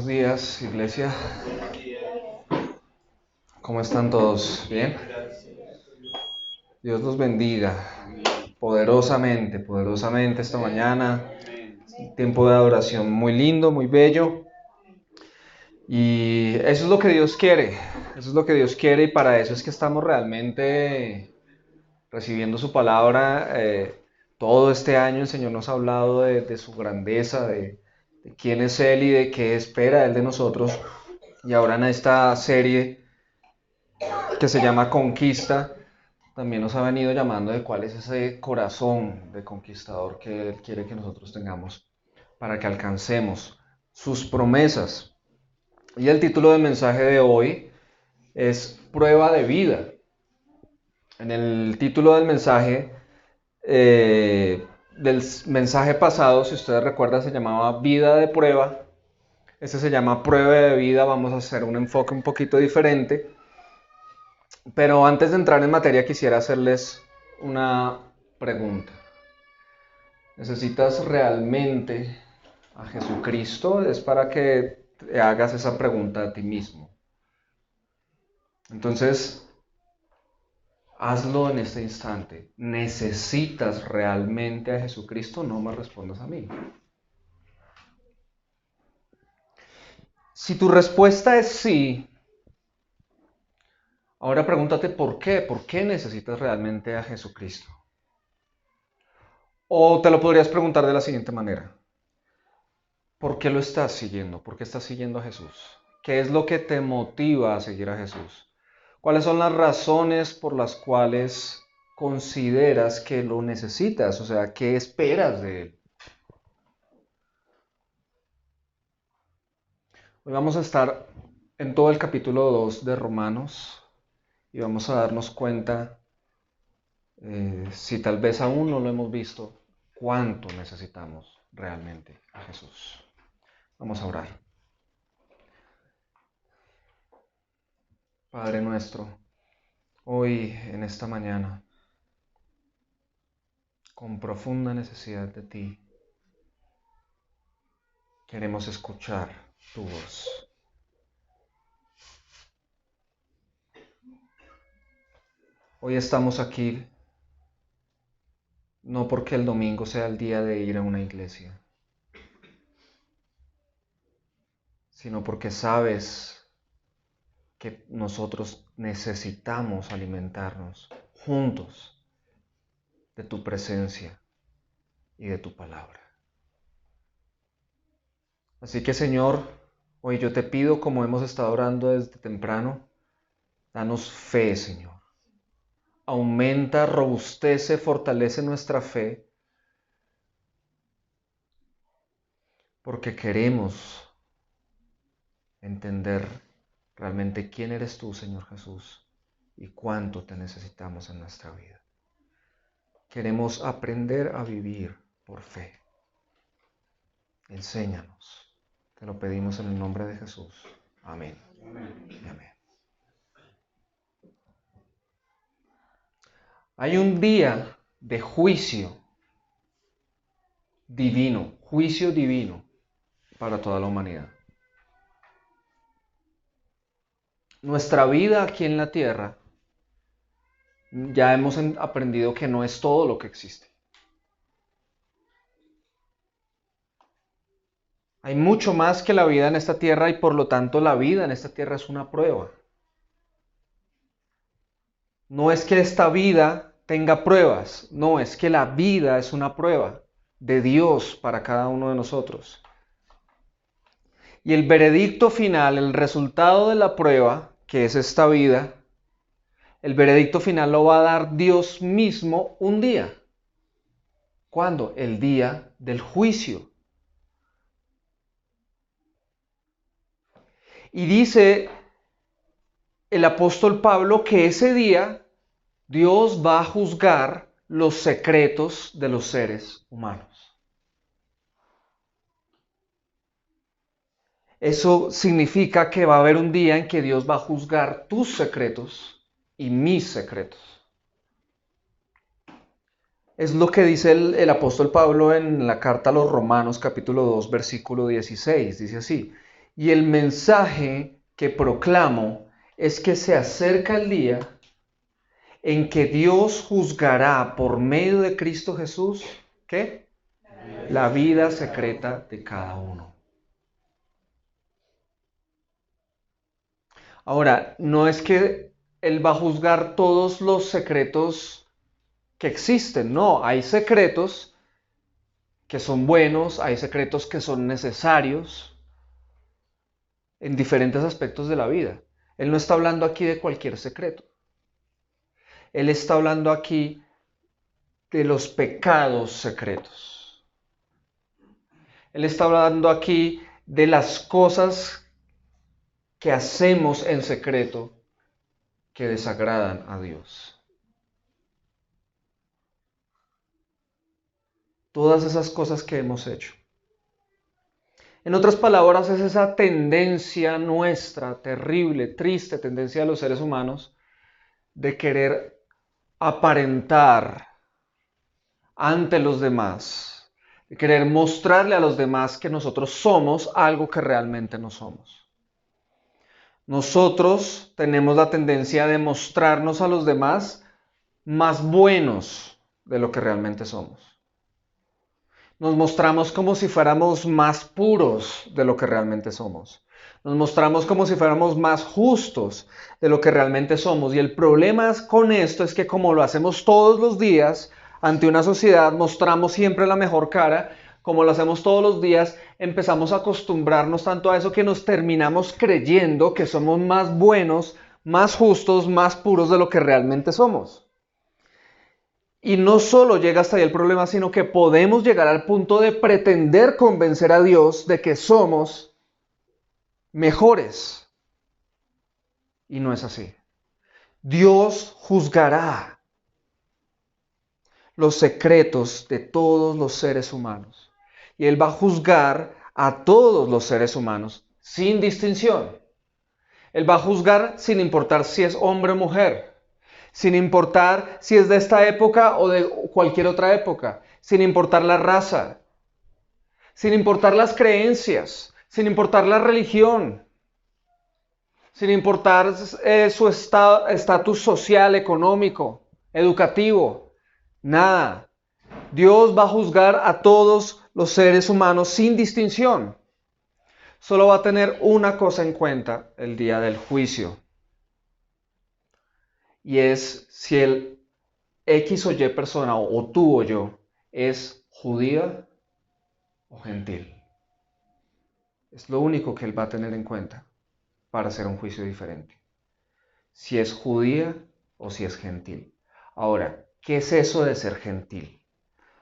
Buenos días, iglesia. ¿Cómo están todos? ¿Bien? Dios los bendiga poderosamente esta mañana. Un tiempo de adoración muy lindo, muy bello. Y eso es lo que Dios quiere. Eso es lo que Dios quiere y para eso es que estamos realmente recibiendo su palabra. Todo este año el Señor nos ha hablado de su grandeza, de quién es Él y de qué espera Él de nosotros. Y ahora en esta serie que se llama Conquista, también nos ha venido llamando de cuál es ese corazón de conquistador que Él quiere que nosotros tengamos para que alcancemos sus promesas. Y el título del mensaje de hoy es Prueba de vida. En el título del mensaje pasado, si ustedes recuerdan, se llamaba Vida de Prueba. Este se llama Prueba de Vida. Vamos a hacer un enfoque un poquito diferente. Pero antes de entrar en materia quisiera hacerles una pregunta. ¿Necesitas realmente a Jesucristo? Es para que te hagas esa pregunta a ti mismo. Entonces, hazlo en este instante. ¿Necesitas realmente a Jesucristo? No me respondas a mí. Si tu respuesta es sí, ahora pregúntate por qué. ¿Por qué necesitas realmente a Jesucristo? O te lo podrías preguntar de la siguiente manera. ¿Por qué lo estás siguiendo? ¿Por qué estás siguiendo a Jesús? ¿Qué es lo que te motiva a seguir a Jesús? ¿Cuáles son las razones por las cuales consideras que lo necesitas? O sea, ¿qué esperas de Él? Hoy vamos a estar en todo el capítulo 2 de Romanos y vamos a darnos cuenta, si tal vez aún no lo hemos visto, cuánto necesitamos realmente a Jesús. Vamos a orar. Padre nuestro, hoy en esta mañana, con profunda necesidad de ti, queremos escuchar tu voz. Hoy estamos aquí no porque el domingo sea el día de ir a una iglesia, sino porque sabes que nosotros necesitamos alimentarnos juntos de tu presencia y de tu palabra. Así que, Señor, hoy yo te pido, como hemos estado orando desde temprano, danos fe, Señor. Aumenta, robustece, fortalece nuestra fe, porque queremos entender realmente quién eres tú, Señor Jesús, y cuánto te necesitamos en nuestra vida. Queremos aprender a vivir por fe. Enséñanos. Te lo pedimos en el nombre de Jesús. Amén. Amén. Hay un día de juicio divino para toda la humanidad. Nuestra vida aquí en la tierra, ya hemos aprendido que no es todo lo que existe. Hay mucho más que la vida en esta tierra y por lo tanto la vida en esta tierra es una prueba. No es que esta vida tenga pruebas, no, es que la vida es una prueba de Dios para cada uno de nosotros. Y el veredicto final, el resultado de la prueba, que es esta vida, el veredicto final lo va a dar Dios mismo un día. ¿Cuándo? El día del juicio. Y dice el apóstol Pablo que ese día Dios va a juzgar los secretos de los seres humanos. Eso significa que va a haber un día en que Dios va a juzgar tus secretos y mis secretos. Es lo que dice el apóstol Pablo en la carta a los Romanos capítulo 2 versículo 16. Dice así: Y el mensaje que proclamo es que se acerca el día en que Dios juzgará por medio de Cristo Jesús, ¿qué? La vida secreta de cada uno. Ahora, no es que Él va a juzgar todos los secretos que existen, no, hay secretos que son buenos, hay secretos que son necesarios en diferentes aspectos de la vida. Él no está hablando aquí de cualquier secreto. Él está hablando aquí de los pecados secretos. Él está hablando aquí de las cosas que hacemos en secreto que desagradan a Dios. Todas esas cosas que hemos hecho. En otras palabras, es esa tendencia nuestra, terrible, triste tendencia de los seres humanos, de querer aparentar ante los demás, de querer mostrarle a los demás que nosotros somos algo que realmente no somos. Nosotros tenemos la tendencia de mostrarnos a los demás más buenos de lo que realmente somos. Nos mostramos como si fuéramos más puros de lo que realmente somos. Nos mostramos como si fuéramos más justos de lo que realmente somos. Y el problema con esto es que como lo hacemos todos los días ante una sociedad, mostramos siempre la mejor cara. Como lo hacemos todos los días, empezamos a acostumbrarnos tanto a eso que nos terminamos creyendo que somos más buenos, más justos, más puros de lo que realmente somos. Y no solo llega hasta ahí el problema, sino que podemos llegar al punto de pretender convencer a Dios de que somos mejores. Y no es así. Dios juzgará los secretos de todos los seres humanos. Y Él va a juzgar a todos los seres humanos sin distinción. Él va a juzgar sin importar si es hombre o mujer. Sin importar si es de esta época o de cualquier otra época, sin importar la raza, sin importar las creencias, sin importar la religión, sin importar su estatus social, económico, educativo, nada. Dios va a juzgar a todos los seres humanos sin distinción. Solo va a tener una cosa en cuenta el día del juicio. Y es si el X o Y persona, o tú o yo, es judía o gentil. Es lo único que Él va a tener en cuenta para hacer un juicio diferente. Si es judía o si es gentil. Ahora, ¿qué es eso de ser gentil?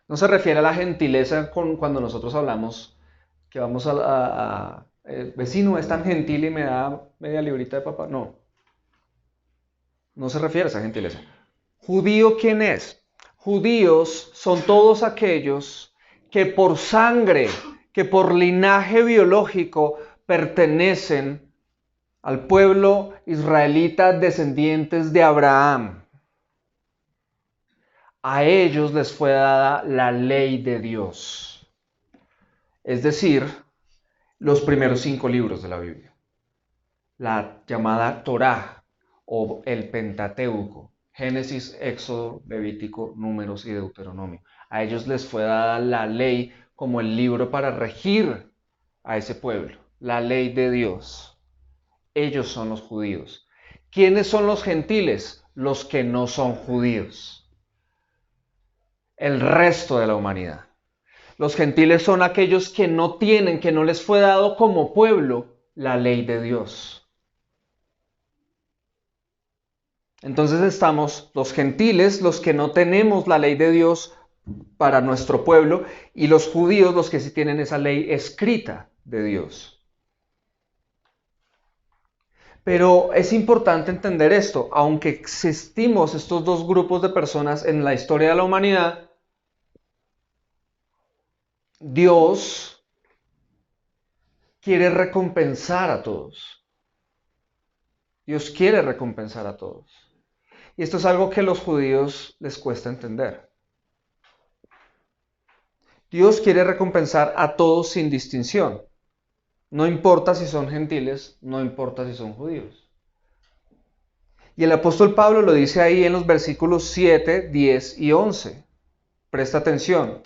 No se refiere a la gentileza cuando nosotros hablamos que vamos el vecino es tan gentil y me da media librita de papa. No. No se refiere a esa gentileza. ¿Judío quién es? Judíos son todos aquellos que por sangre, que por linaje biológico pertenecen al pueblo israelita descendientes de Abraham. A ellos les fue dada la ley de Dios. Es decir, los primeros 5 libros de la Biblia. La llamada Torá o el Pentateuco. Génesis, Éxodo, Levítico, Números y Deuteronomio. A ellos les fue dada la ley como el libro para regir a ese pueblo. La ley de Dios. Ellos son los judíos. ¿Quiénes son los gentiles? Los que no son judíos. El resto de la humanidad. Los gentiles son aquellos que no tienen, que no les fue dado como pueblo la ley de Dios. Entonces estamos los gentiles, los que no tenemos la ley de Dios para nuestro pueblo, y los judíos, los que sí tienen esa ley escrita de Dios. Pero es importante entender esto, aunque existimos estos dos grupos de personas en la historia de la humanidad, Dios quiere recompensar a todos. Dios quiere recompensar a todos. Y esto es algo que a los judíos les cuesta entender. Dios quiere recompensar a todos sin distinción. No importa si son gentiles, no importa si son judíos. Y el apóstol Pablo lo dice ahí en los versículos 7, 10 y 11. Presta atención.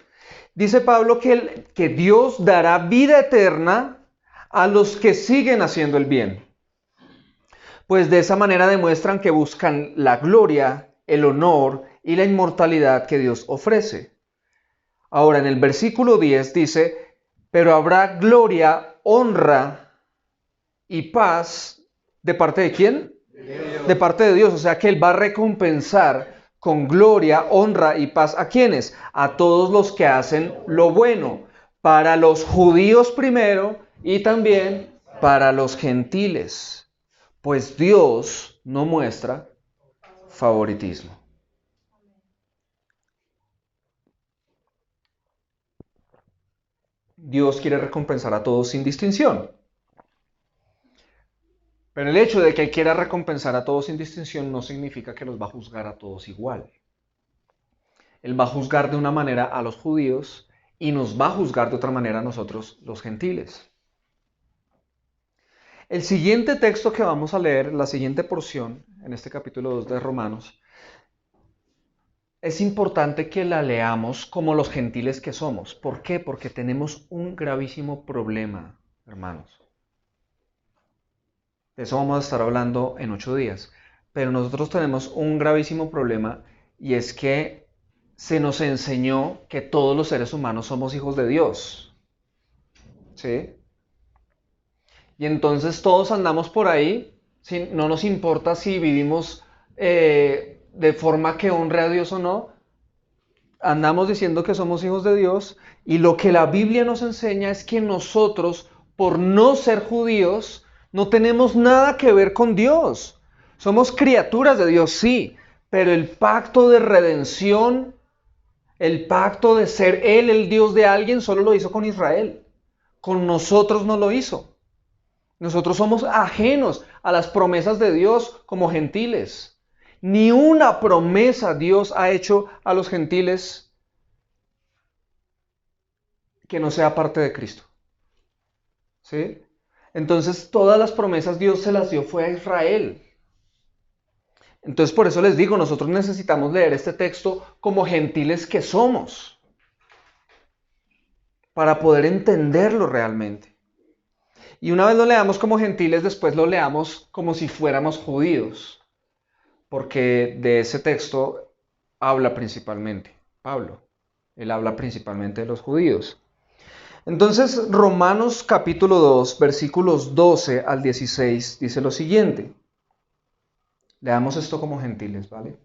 Dice Pablo que Dios dará vida eterna a los que siguen haciendo el bien, pues de esa manera demuestran que buscan la gloria, el honor y la inmortalidad que Dios ofrece. Ahora en el versículo 10 dice, pero habrá gloria, honra y paz ¿de parte de quién? De parte de Dios. O sea que Él va a recompensar con gloria, honra y paz ¿a quiénes? A todos los que hacen lo bueno, para los judíos primero y también para los gentiles. Pues Dios no muestra favoritismo. Dios quiere recompensar a todos sin distinción. Pero el hecho de que Él quiera recompensar a todos sin distinción no significa que los va a juzgar a todos igual. Él va a juzgar de una manera a los judíos y nos va a juzgar de otra manera a nosotros, los gentiles. El siguiente texto que vamos a leer, la siguiente porción, en este capítulo 2 de Romanos, es importante que la leamos como los gentiles que somos. ¿Por qué? Porque tenemos un gravísimo problema, hermanos. De eso vamos a estar hablando en 8 días. Pero nosotros tenemos un gravísimo problema y es que se nos enseñó que todos los seres humanos somos hijos de Dios. ¿Sí? Y entonces todos andamos por ahí, no nos importa si vivimos de forma que honre a Dios o no, andamos diciendo que somos hijos de Dios y lo que la Biblia nos enseña es que nosotros, por no ser judíos, no tenemos nada que ver con Dios. Somos criaturas de Dios, sí, pero el pacto de redención, el pacto de ser Él el Dios de alguien, solo lo hizo con Israel. Con nosotros no lo hizo. Nosotros somos ajenos a las promesas de Dios como gentiles. Ni una promesa Dios ha hecho a los gentiles que no sea parte de Cristo. ¿Sí? Entonces todas las promesas Dios se las dio fue a Israel. Entonces por eso les digo, nosotros necesitamos leer este texto como gentiles que somos, para poder entenderlo realmente. Y una vez lo leamos como gentiles, después lo leamos como si fuéramos judíos, porque de ese texto habla principalmente Pablo. Él habla principalmente de los judíos. Entonces, Romanos capítulo 2, versículos 12 al 16, dice lo siguiente. Leamos esto como gentiles, ¿vale?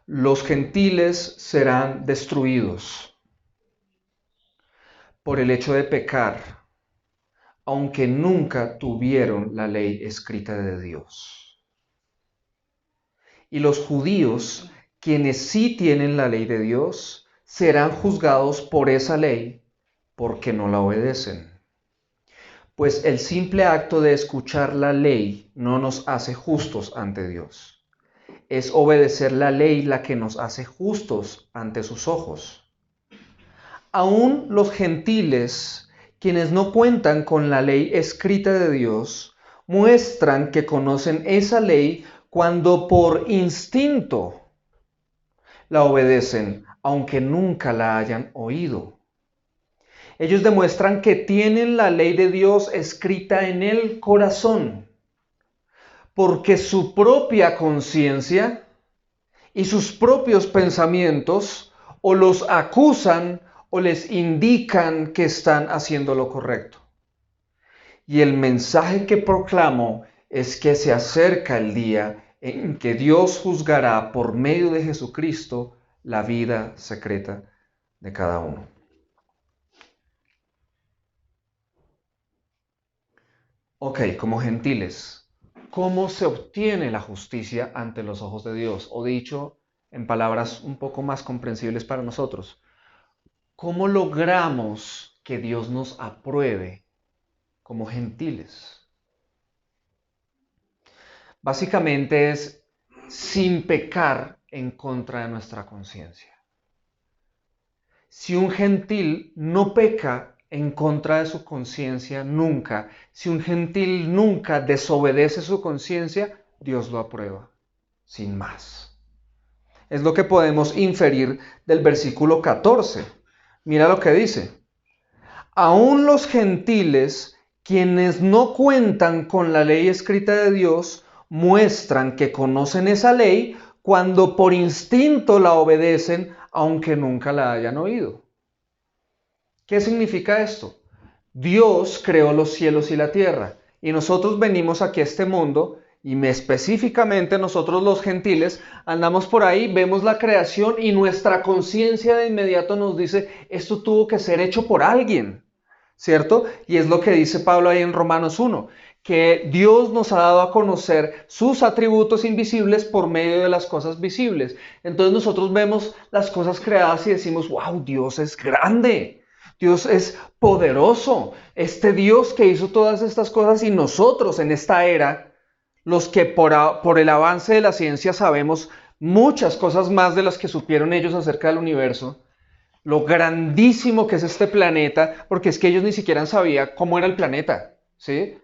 Los gentiles serán destruidos por el hecho de pecar, aunque nunca tuvieron la ley escrita de Dios. Y los judíos, quienes sí tienen la ley de Dios, serán juzgados por esa ley porque no la obedecen. Pues el simple acto de escuchar la ley no nos hace justos ante Dios. Es obedecer la ley la que nos hace justos ante sus ojos. Aún los gentiles, quienes no cuentan con la ley escrita de Dios, muestran que conocen esa ley cuando por instinto la obedecen, aunque nunca la hayan oído. Ellos demuestran que tienen la ley de Dios escrita en el corazón, porque su propia conciencia y sus propios pensamientos o los acusan o les indican que están haciendo lo correcto. Y el mensaje que proclamo es que se acerca el día en que Dios juzgará por medio de Jesucristo la vida secreta de cada uno. Ok, como gentiles, ¿cómo se obtiene la justicia ante los ojos de Dios? O dicho en palabras un poco más comprensibles para nosotros, ¿cómo logramos que Dios nos apruebe como gentiles? Básicamente es sin pecar en contra de nuestra conciencia. Si un gentil no peca en contra de su conciencia nunca. Si un gentil nunca desobedece su conciencia, Dios lo aprueba, sin más. Es lo que podemos inferir del versículo 14. Mira lo que dice. Aún los gentiles, quienes no cuentan con la ley escrita de Dios, muestran que conocen esa ley cuando por instinto la obedecen, aunque nunca la hayan oído. ¿Qué significa esto? Dios creó los cielos y la tierra, y nosotros venimos aquí a este mundo, y específicamente nosotros los gentiles, andamos por ahí, vemos la creación y nuestra conciencia de inmediato nos dice, esto tuvo que ser hecho por alguien, ¿cierto? Y es lo que dice Pablo ahí en Romanos 1, que Dios nos ha dado a conocer sus atributos invisibles por medio de las cosas visibles. Entonces nosotros vemos las cosas creadas y decimos, wow, Dios es grande. Dios es poderoso, este Dios que hizo todas estas cosas y nosotros en esta era, los que por el avance de la ciencia sabemos muchas cosas más de las que supieron ellos acerca del universo, lo grandísimo que es este planeta, porque es que ellos ni siquiera sabían cómo era el planeta, ¿sí?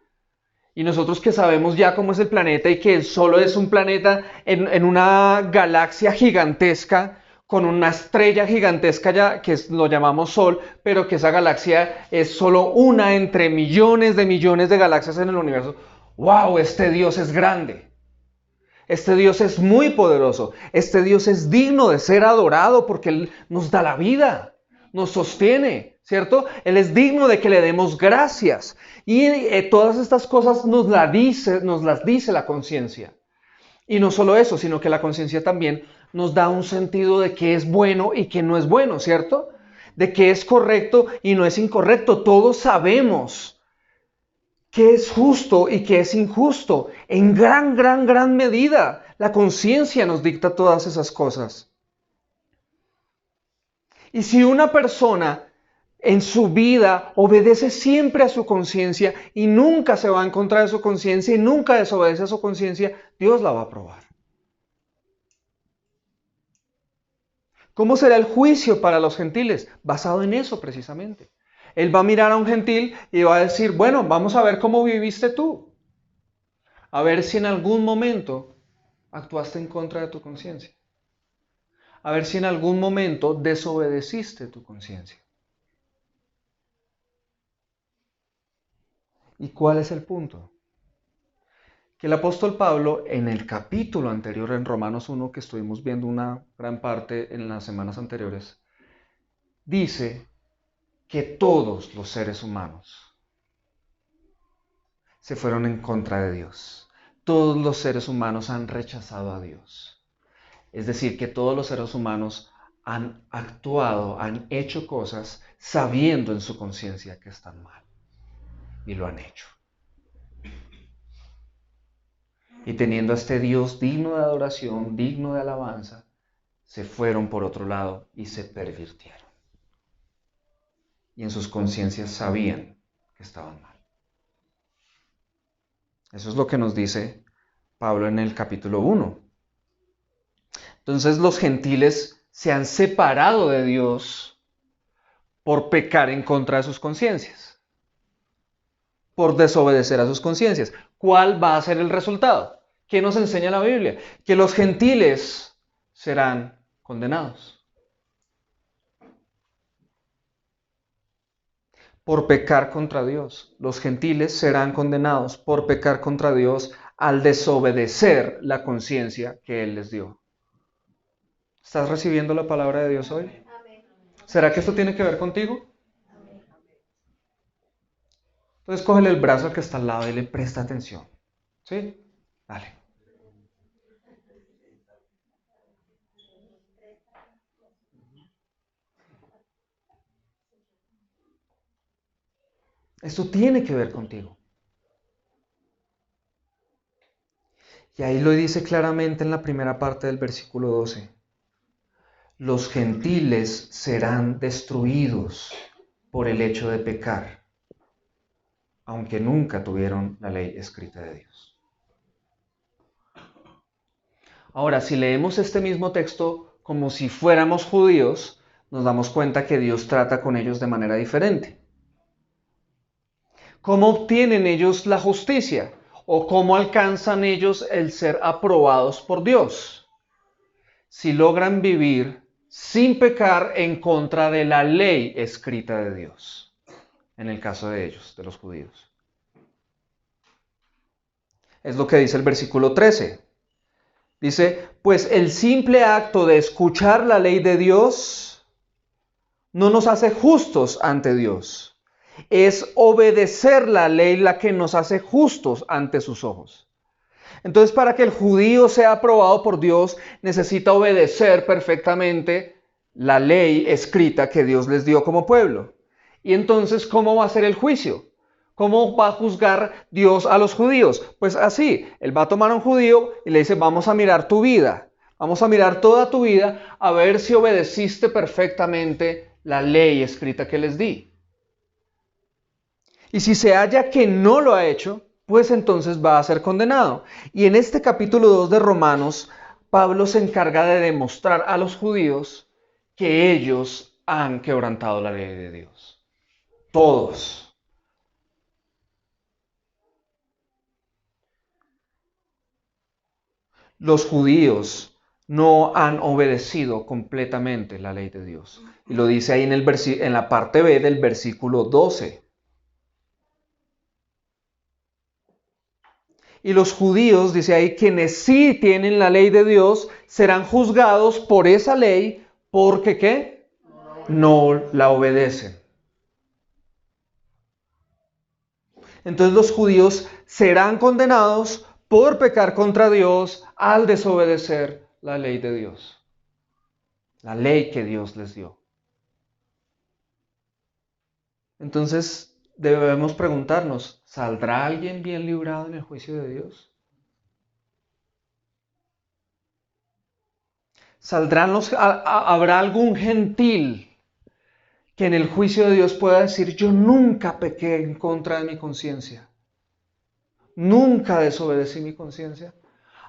Y nosotros que sabemos ya cómo es el planeta y que solo es un planeta en una galaxia gigantesca, con una estrella gigantesca ya, que lo llamamos Sol, pero que esa galaxia es solo una entre millones de galaxias en el universo. ¡Wow! Este Dios es grande. Este Dios es muy poderoso. Este Dios es digno de ser adorado porque Él nos da la vida, nos sostiene, ¿cierto? Él es digno de que le demos gracias. Y todas estas cosas nos las dice la conciencia. Y no solo eso, sino que la conciencia también nos da un sentido de qué es bueno y qué no es bueno, ¿cierto? De qué es correcto y no es incorrecto. Todos sabemos qué es justo y qué es injusto. En gran medida, la conciencia nos dicta todas esas cosas. Y si una persona en su vida obedece siempre a su conciencia y nunca se va en contra de su conciencia y nunca desobedece a su conciencia, Dios la va a aprobar. ¿Cómo será el juicio para los gentiles? Basado en eso precisamente. Él va a mirar a un gentil y va a decir, bueno, vamos a ver cómo viviste tú. A ver si en algún momento actuaste en contra de tu conciencia. A ver si en algún momento desobedeciste tu conciencia. ¿Y cuál es el punto? Que el apóstol Pablo, en el capítulo anterior, en Romanos 1, que estuvimos viendo una gran parte en las semanas anteriores, dice que todos los seres humanos se fueron en contra de Dios. Todos los seres humanos han rechazado a Dios. Es decir, que todos los seres humanos han actuado, han hecho cosas sabiendo en su conciencia que están mal. Y lo han hecho. Y teniendo a este Dios digno de adoración, digno de alabanza, se fueron por otro lado y se pervirtieron. Y en sus conciencias sabían que estaban mal. Eso es lo que nos dice Pablo en el capítulo 1. Entonces los gentiles se han separado de Dios por pecar en contra de sus conciencias, por desobedecer a sus conciencias. ¿Cuál va a ser el resultado? ¿Qué nos enseña la Biblia? Que los gentiles serán condenados. Por pecar contra Dios. Los gentiles serán condenados por pecar contra Dios al desobedecer la conciencia que Él les dio. ¿Estás recibiendo la palabra de Dios hoy? ¿Será que esto tiene que ver contigo? Entonces cógele el brazo al que está al lado y le presta atención. ¿Sí? Dale. Esto tiene que ver contigo. Y ahí lo dice claramente en la primera parte del versículo 12. Los gentiles serán destruidos por el hecho de pecar, aunque nunca tuvieron la ley escrita de Dios. Ahora, si leemos este mismo texto como si fuéramos judíos, nos damos cuenta que Dios trata con ellos de manera diferente. ¿Cómo obtienen ellos la justicia? ¿O cómo alcanzan ellos el ser aprobados por Dios? Si logran vivir sin pecar en contra de la ley escrita de Dios, en el caso de ellos, de los judíos. Es lo que dice el versículo 13. Dice, pues el simple acto de escuchar la ley de Dios no nos hace justos ante Dios. Es obedecer la ley la que nos hace justos ante sus ojos. Entonces, para que el judío sea aprobado por Dios, necesita obedecer perfectamente la ley escrita que Dios les dio como pueblo. Y entonces, ¿cómo va a ser el juicio? ¿Cómo va a juzgar Dios a los judíos? Pues así, Él va a tomar a un judío y le dice, vamos a mirar tu vida. Vamos a mirar toda tu vida a ver si obedeciste perfectamente la ley escrita que les di. Y si se halla que no lo ha hecho, pues entonces va a ser condenado. Y en este capítulo 2 de Romanos, Pablo se encarga de demostrar a los judíos que ellos han quebrantado la ley de Dios. Todos. Los judíos no han obedecido completamente la ley de Dios. Y lo dice ahí en la parte B del versículo 12. Y los judíos, dice ahí, quienes sí tienen la ley de Dios, serán juzgados por esa ley porque ¿qué? No la obedecen. Entonces los judíos serán condenados por pecar contra Dios al desobedecer la ley de Dios. La ley que Dios les dio. Entonces debemos preguntarnos, ¿saldrá alguien bien librado en el juicio de Dios? ¿Habrá algún gentil que en el juicio de Dios pueda decir, yo nunca pequé en contra de mi conciencia? Nunca desobedecí mi conciencia.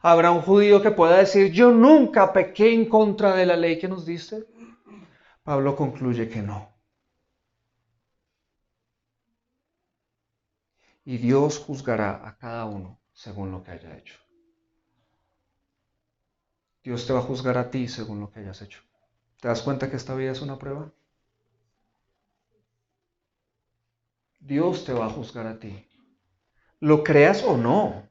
¿Habrá un judío que pueda decir, yo nunca pequé en contra de la ley que nos diste? Pablo concluye que no. Y Dios juzgará a cada uno según lo que haya hecho. Dios te va a juzgar a ti según lo que hayas hecho. ¿Te das cuenta que esta vida es una prueba? Dios te va a juzgar a ti. Lo creas o no.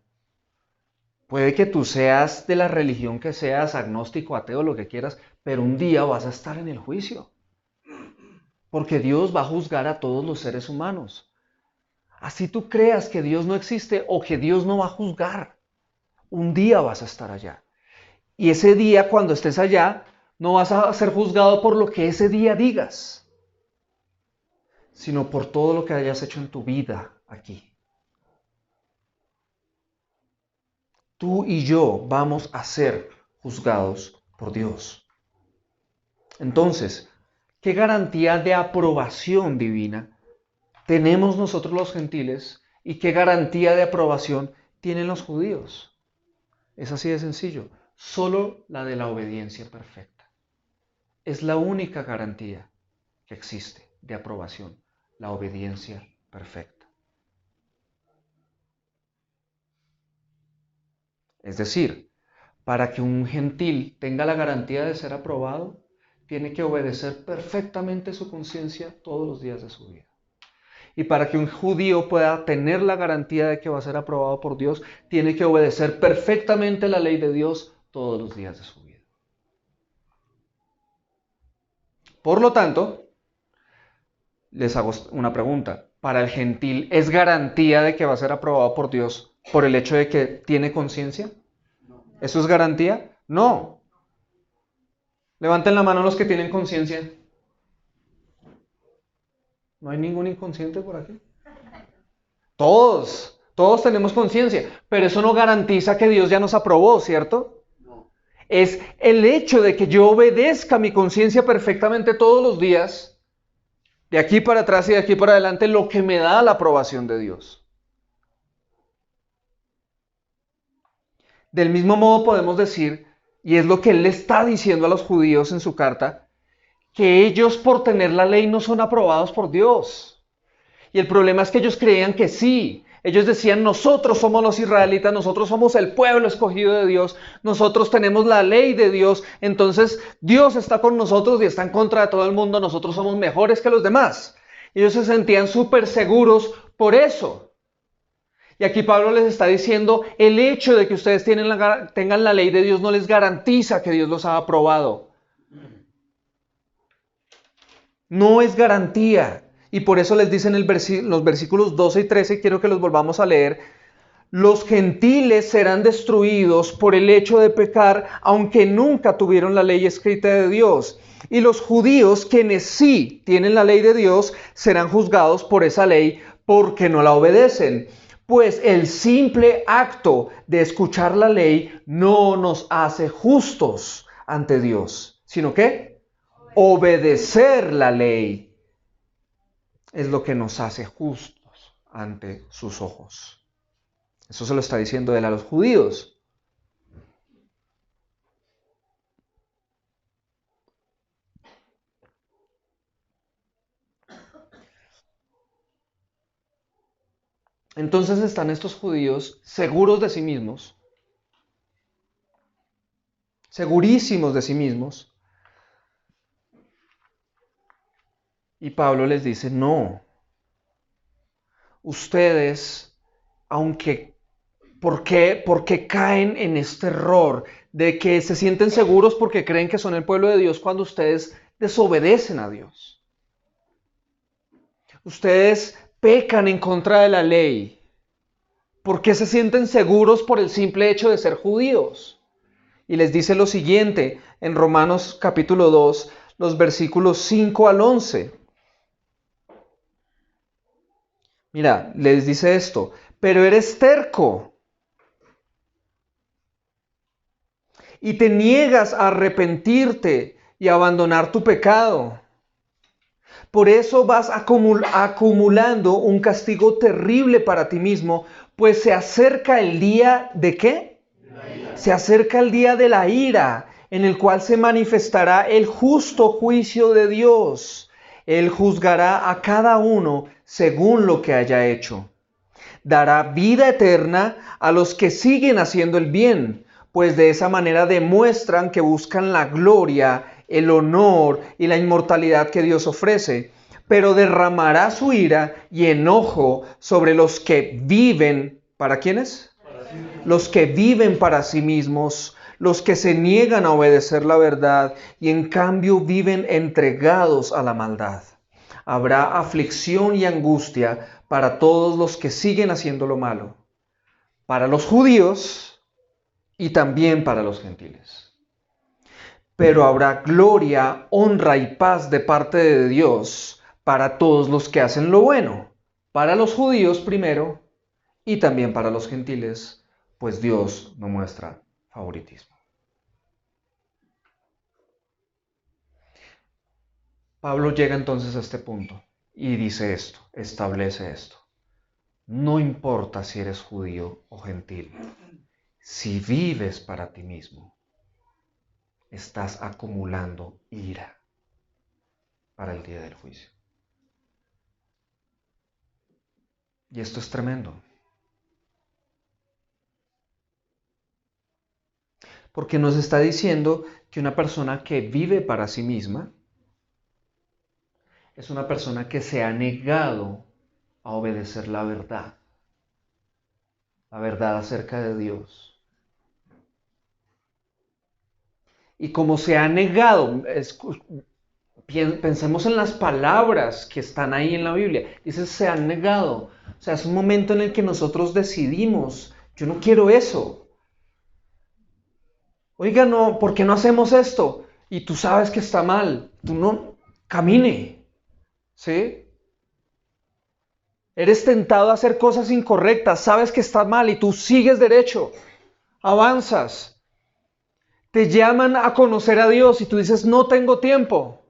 Puede que tú seas de la religión que seas, agnóstico, ateo, lo que quieras, pero un día vas a estar en el juicio. Porque Dios va a juzgar a todos los seres humanos. Así tú creas que Dios no existe o que Dios no va a juzgar. Un día vas a estar allá. Y ese día, cuando estés allá, no vas a ser juzgado por lo que ese día digas, sino por todo lo que hayas hecho en tu vida aquí. Tú y yo vamos a ser juzgados por Dios. Entonces, ¿qué garantía de aprobación divina tenemos nosotros los gentiles y qué garantía de aprobación tienen los judíos? Es así de sencillo. Solo la de la obediencia perfecta. Es la única garantía que existe de aprobación, la obediencia perfecta. Es decir, para que un gentil tenga la garantía de ser aprobado, tiene que obedecer perfectamente su conciencia todos los días de su vida. Y para que un judío pueda tener la garantía de que va a ser aprobado por Dios, tiene que obedecer perfectamente la ley de Dios todos los días de su vida. Por lo tanto, les hago una pregunta. ¿Para el gentil es garantía de que va a ser aprobado por Dios por el hecho de que tiene conciencia? ¿Eso es garantía? No. Levanten la mano los que tienen conciencia. ¿No hay ningún inconsciente por aquí? Todos tenemos conciencia, pero eso no garantiza que Dios ya nos aprobó, ¿cierto? No. Es el hecho de que yo obedezca mi conciencia perfectamente todos los días, de aquí para atrás y de aquí para adelante, lo que me da la aprobación de Dios. Del mismo modo podemos decir, y es lo que Él le está diciendo a los judíos en su carta, que ellos por tener la ley no son aprobados por Dios. Y el problema es que ellos creían que sí. Ellos decían, nosotros somos los israelitas, nosotros somos el pueblo escogido de Dios, nosotros tenemos la ley de Dios, entonces Dios está con nosotros y está en contra de todo el mundo, nosotros somos mejores que los demás. Ellos se sentían súper seguros por eso. Y aquí Pablo les está diciendo, el hecho de que ustedes tengan la ley de Dios no les garantiza que Dios los ha aprobado. No es garantía. Y por eso les dicen los versículos 12 y 13, quiero que los volvamos a leer, los gentiles serán destruidos por el hecho de pecar, aunque nunca tuvieron la ley escrita de Dios. Y los judíos, quienes sí tienen la ley de Dios, serán juzgados por esa ley porque no la obedecen. Pues el simple acto de escuchar la ley no nos hace justos ante Dios, sino que obedecer la ley es lo que nos hace justos ante sus ojos. Eso se lo está diciendo él a los judíos. Entonces están estos judíos seguros de sí mismos, segurísimos de sí mismos. Y Pablo les dice, no, ustedes, aunque, ¿por qué caen en este error de que se sienten seguros porque creen que son el pueblo de Dios cuando ustedes desobedecen a Dios? Ustedes pecan en contra de la ley. ¿Por qué se sienten seguros por el simple hecho de ser judíos? Y les dice lo siguiente en Romanos capítulo 2, los versículos 5 al 11. Mira, les dice esto, pero eres terco y te niegas a arrepentirte y a abandonar tu pecado. Por eso vas acumulando un castigo terrible para ti mismo, pues se acerca el día ¿de qué? Se acerca el día de la ira, en el cual se manifestará el justo juicio de Dios. Él juzgará a cada uno según lo que haya hecho. Dará vida eterna a los que siguen haciendo el bien, pues de esa manera demuestran que buscan la gloria, el honor y la inmortalidad que Dios ofrece. Pero derramará su ira y enojo sobre los que viven, ¿para quiénes? Los que viven para sí mismos, los que se niegan a obedecer la verdad y en cambio viven entregados a la maldad. Habrá aflicción y angustia para todos los que siguen haciendo lo malo, para los judíos y también para los gentiles. Pero habrá gloria, honra y paz de parte de Dios para todos los que hacen lo bueno, para los judíos primero y también para los gentiles, pues Dios no muestra favoritismo. Pablo llega entonces a este punto y dice esto, establece esto. No importa si eres judío o gentil, si vives para ti mismo, estás acumulando ira para el día del juicio. Y esto es tremendo. Porque nos está diciendo que una persona que vive para sí misma es una persona que se ha negado a obedecer la verdad acerca de Dios. Y como se ha negado, pensemos en las palabras que están ahí en la Biblia. Dice, se han negado. O sea, es un momento en el que nosotros decidimos, yo no quiero eso. Oiga, no, ¿por qué no hacemos esto? Y tú sabes que está mal. Tú no, camine. ¿Sí? Eres tentado a hacer cosas incorrectas, sabes que está mal y tú sigues derecho. Avanzas. Te llaman a conocer a Dios y tú dices, no tengo tiempo.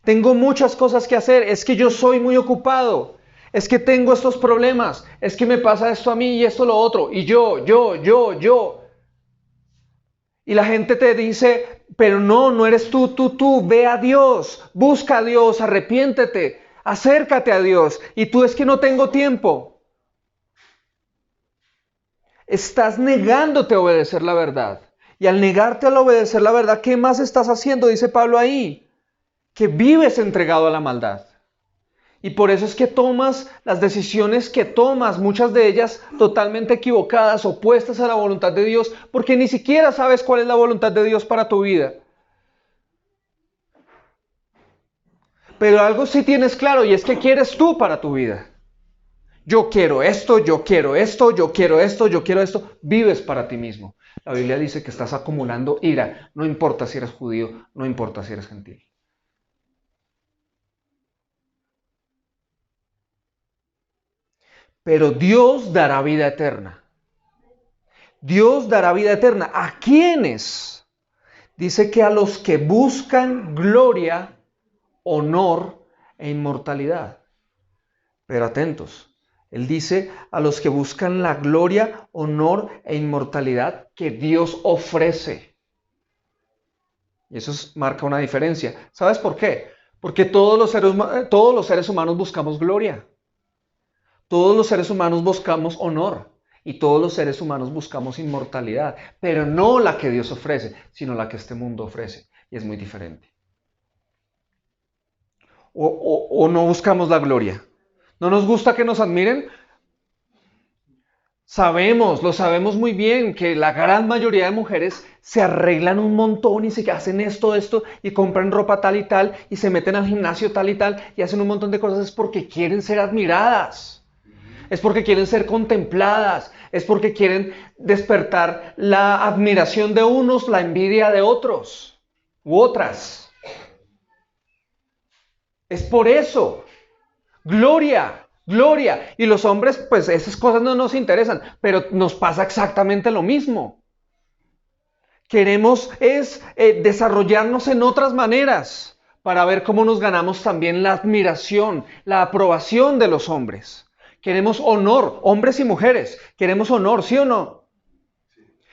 Tengo muchas cosas que hacer. Es que yo soy muy ocupado. Es que tengo estos problemas. Es que me pasa esto a mí y esto lo otro. Y yo. Y la gente te dice, pero no eres tú. Ve a Dios. Busca a Dios. Arrepiéntete. Acércate a Dios. Y tú es que no tengo tiempo. Estás negándote a obedecer la verdad. Y al negarte a obedecer la verdad, ¿qué más estás haciendo? Dice Pablo ahí, que vives entregado a la maldad. Y por eso es que tomas las decisiones que tomas, muchas de ellas totalmente equivocadas, opuestas a la voluntad de Dios, porque ni siquiera sabes cuál es la voluntad de Dios para tu vida. Pero algo sí tienes claro, y es que quieres tú para tu vida. Yo quiero esto, yo quiero esto, yo quiero esto, yo quiero esto. Vives para ti mismo. La Biblia dice que estás acumulando ira. No importa si eres judío, no importa si eres gentil. Pero Dios dará vida eterna. Dios dará vida eterna. ¿A quiénes? Dice que a los que buscan gloria, honor e inmortalidad. Pero atentos. Él dice a los que buscan la gloria, honor e inmortalidad que Dios ofrece. Y eso marca una diferencia. ¿Sabes por qué? Porque todos los seres humanos buscamos gloria. Todos los seres humanos buscamos honor. Y todos los seres humanos buscamos inmortalidad. Pero no la que Dios ofrece, sino la que este mundo ofrece. Y es muy diferente. O no buscamos la gloria. ¿No nos gusta que nos admiren? Lo sabemos muy bien, que la gran mayoría de mujeres se arreglan un montón y se hacen esto y compran ropa tal y tal y se meten al gimnasio tal y tal y hacen un montón de cosas. Es porque quieren ser admiradas, es porque quieren ser contempladas, es porque quieren despertar la admiración de unos, la envidia de otros u otras. Es por eso. Gloria, gloria. Y los hombres, pues esas cosas no nos interesan, pero nos pasa exactamente lo mismo. Queremos desarrollarnos en otras maneras para ver cómo nos ganamos también la admiración, la aprobación de los hombres. Queremos honor, hombres y mujeres. Queremos honor, ¿sí o no?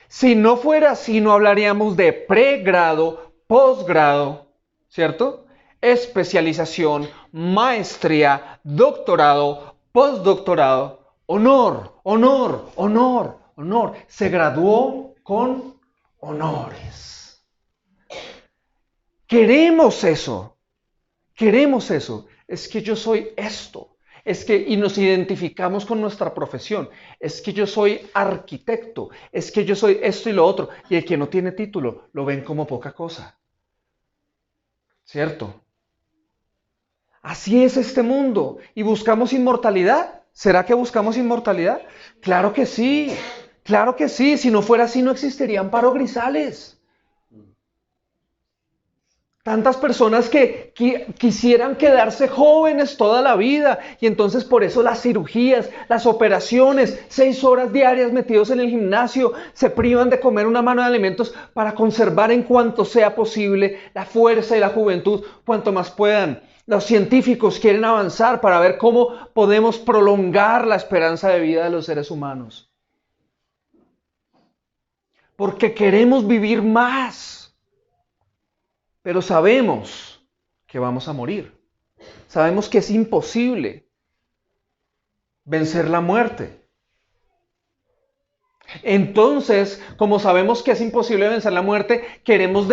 Si no fuera así, no hablaríamos de pregrado, posgrado, ¿cierto? Especialización, maestría, doctorado, postdoctorado, honor, honor, honor, honor. Se graduó con honores. Queremos eso, queremos eso. Es que yo soy esto. Y nos identificamos con nuestra profesión. Es que yo soy arquitecto. Es que yo soy esto y lo otro. Y el que no tiene título lo ven como poca cosa. ¿Cierto? Así es este mundo. ¿Y buscamos inmortalidad? ¿Será que buscamos inmortalidad? Claro que sí. Claro que sí. Si no fuera así, no existirían Amparo Grisales. Tantas personas que quisieran quedarse jóvenes toda la vida y entonces por eso las cirugías, las operaciones, 6 horas diarias metidos en el gimnasio, se privan de comer una mano de alimentos para conservar en cuanto sea posible la fuerza y la juventud, cuanto más puedan. Los científicos quieren avanzar para ver cómo podemos prolongar la esperanza de vida de los seres humanos. Porque queremos vivir más. Pero sabemos que vamos a morir. Sabemos que es imposible vencer la muerte. Entonces, como sabemos que es imposible vencer la muerte, queremos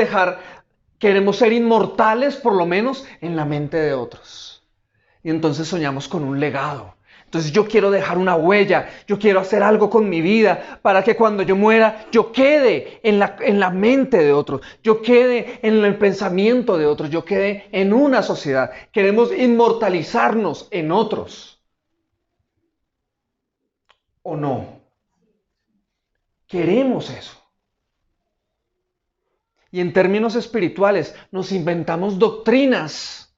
ser inmortales por lo menos en la mente de otros. Y entonces soñamos con un legado. Entonces yo quiero dejar una huella, yo quiero hacer algo con mi vida para que cuando yo muera yo quede en la mente de otros, yo quede en el pensamiento de otros, yo quede en una sociedad. Queremos inmortalizarnos en otros. ¿O no? Queremos eso. Y en términos espirituales nos inventamos doctrinas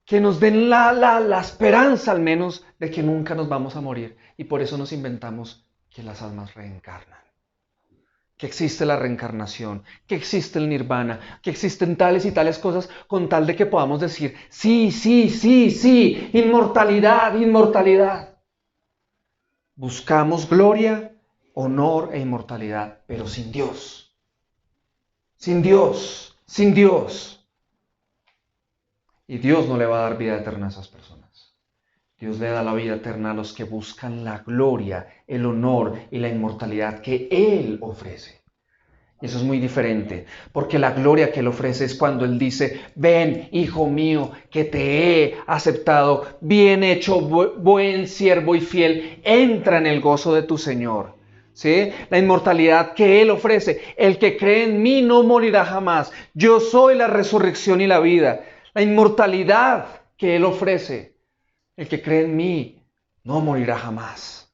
que nos den la esperanza al menos de que nunca nos vamos a morir. Y por eso nos inventamos que las almas reencarnan, que existe la reencarnación, que existe el nirvana, que existen tales y tales cosas con tal de que podamos decir, sí, sí, sí, sí, inmortalidad, inmortalidad. Buscamos gloria, honor e inmortalidad, pero sin Dios. Sin Dios, sin Dios. Y Dios no le va a dar vida eterna a esas personas. Dios le da la vida eterna a los que buscan la gloria, el honor y la inmortalidad que Él ofrece. Y eso es muy diferente, porque la gloria que Él ofrece es cuando Él dice: ven, hijo mío, que te he aceptado, bien hecho, buen siervo y fiel, entra en el gozo de tu Señor. ¿Sí? La inmortalidad que Él ofrece, el que cree en mí no morirá jamás, yo soy la resurrección y la vida. La inmortalidad que Él ofrece, el que cree en mí no morirá jamás.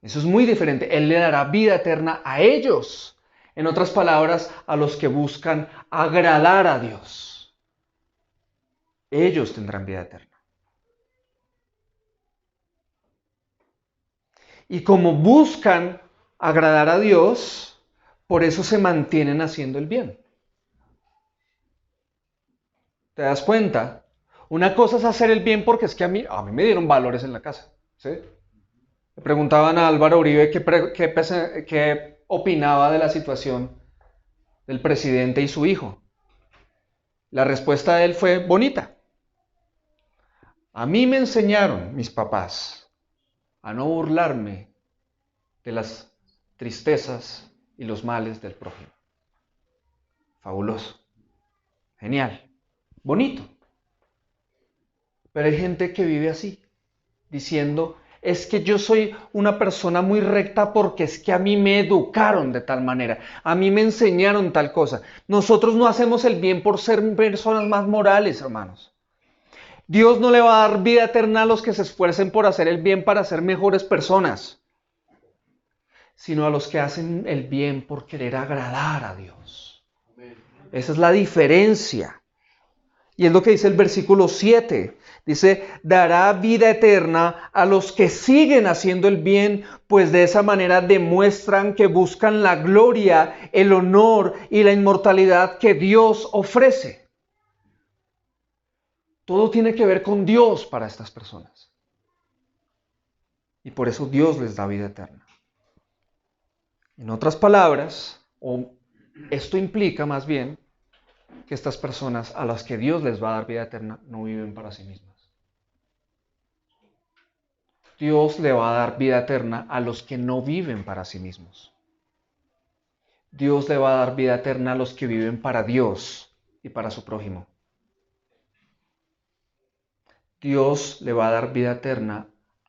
Eso es muy diferente. Él le dará vida eterna a ellos. En otras palabras, a los que buscan agradar a Dios. Ellos tendrán vida eterna. Y como buscan agradar a Dios, por eso se mantienen haciendo el bien. ¿Te das cuenta? Una cosa es hacer el bien porque es que a mí me dieron valores en la casa. ¿Sí? Le preguntaban a Álvaro Uribe qué opinaba de la situación del presidente y su hijo. La respuesta de él fue bonita. A mí me enseñaron mis papás a no burlarme de las tristezas y los males del prójimo. Fabuloso, genial, bonito. Pero hay gente que vive así, diciendo: es que yo soy una persona muy recta porque es que a mí me educaron de tal manera, a mí me enseñaron tal cosa. Nosotros no hacemos el bien por ser personas más morales, hermanos. Dios no le va a dar vida eterna a los que se esfuercen por hacer el bien para ser mejores personas, sino a los que hacen el bien por querer agradar a Dios. Esa es la diferencia. Y es lo que dice el versículo 7. Dice: dará vida eterna a los que siguen haciendo el bien, pues de esa manera demuestran que buscan la gloria, el honor y la inmortalidad que Dios ofrece. Todo tiene que ver con Dios para estas personas. Y por eso Dios les da vida eterna. En otras palabras, esto implica más bien que estas personas a las que Dios les va a dar vida eterna no viven para sí mismas. Dios le va a dar vida eterna a los que no viven para sí mismos. Dios le va a dar vida eterna a los que viven para Dios y para su prójimo. Dios le va a dar vida eterna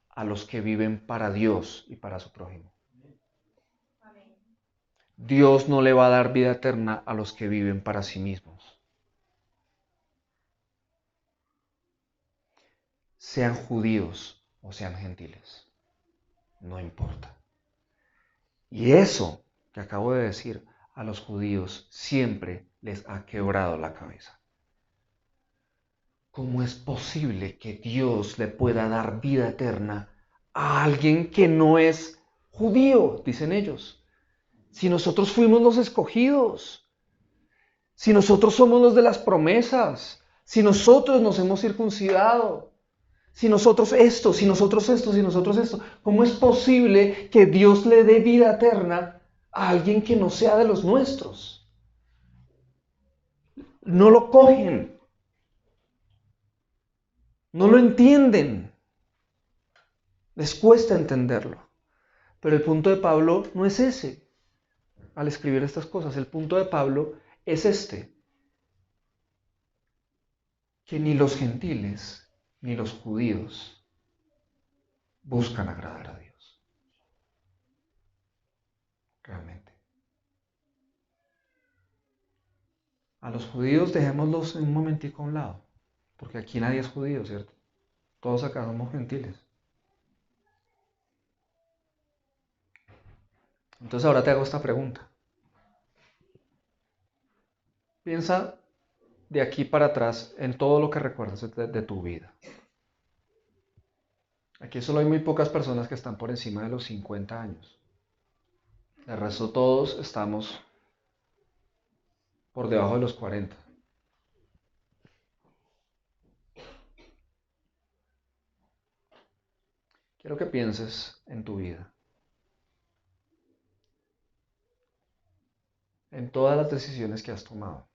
a los que viven para Dios y para su prójimo. Dios no le va a dar vida eterna a los que viven para sí mismos. Sean judíos o sean gentiles, no importa. Y eso que acabo de decir, a los judíos siempre les ha quebrado la cabeza. ¿Cómo es posible que Dios le pueda dar vida eterna a alguien que no es judío? Dicen ellos. Si nosotros fuimos los escogidos, si nosotros somos los de las promesas, si nosotros nos hemos circuncidado, si nosotros esto, si nosotros esto, si nosotros esto, ¿cómo es posible que Dios le dé vida eterna a alguien que no sea de los nuestros? No lo cogen, no lo entienden, les cuesta entenderlo. Pero el punto de Pablo no es ese al escribir estas cosas. El punto de Pablo es este: que ni los gentiles ni los judíos buscan agradar a Dios. Realmente. A los judíos dejémoslos un momentico a un lado, porque aquí nadie es judío, ¿cierto? Todos acá somos gentiles. Entonces ahora te hago esta pregunta. Piensa de aquí para atrás en todo lo que recuerdas de tu vida. Aquí solo hay muy pocas personas que están por encima de los 50 años. El resto todos estamos por debajo de los 40. Quiero que pienses en tu vida, en todas las decisiones que has tomado,